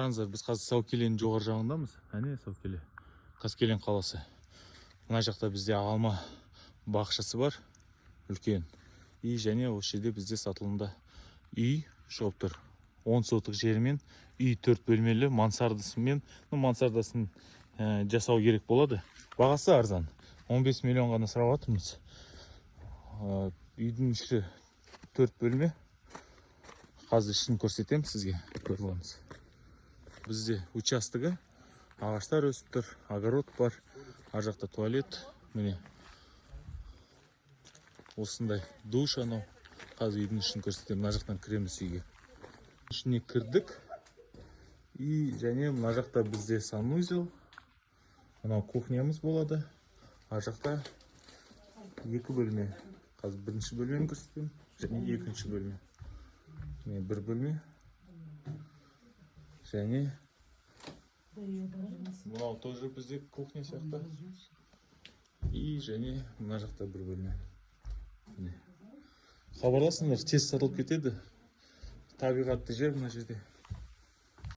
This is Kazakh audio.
Біз қазір Саукеленің жоғар жағындамыз. Әне Саукеле. Қаскелен қаласы. Мына жақта бізде алма бақшасы бар. Үлкен. И және осы жерде бізде сатылымда үй шығып тұр. 10 сотық жермен үй 4 бөлмелі мансардасымен, мансардасын жасау керек болады. Бағасы арзан. 15 миллион ғана сұрап жатырмыз. Үйдің іші 4 бөлме. Қазір ішін көрсетем сізге. Көріп алыңыз. Бізде участығы, ағаштар өсіп тұр, огород бар, ар жақта туалет, міне осындай душ анау. Қазір үйдің ішін көрсетем, мына жақтан кіреміз үйге. Ішіне кірдік. И және мына жақта бізде санузел, мынау кухнямыз болады. Ар жақта 2 бөлме. Қазір бірінші бөлмені көрсетем, және екінші бөлме. Міне бір бөлме. Және мынау тоже бізде кухня сияқты. И және мына жақта бір бөлме. Хабарласыңдар, тез сатылып кетеді. Табиғатты жер мына жерде.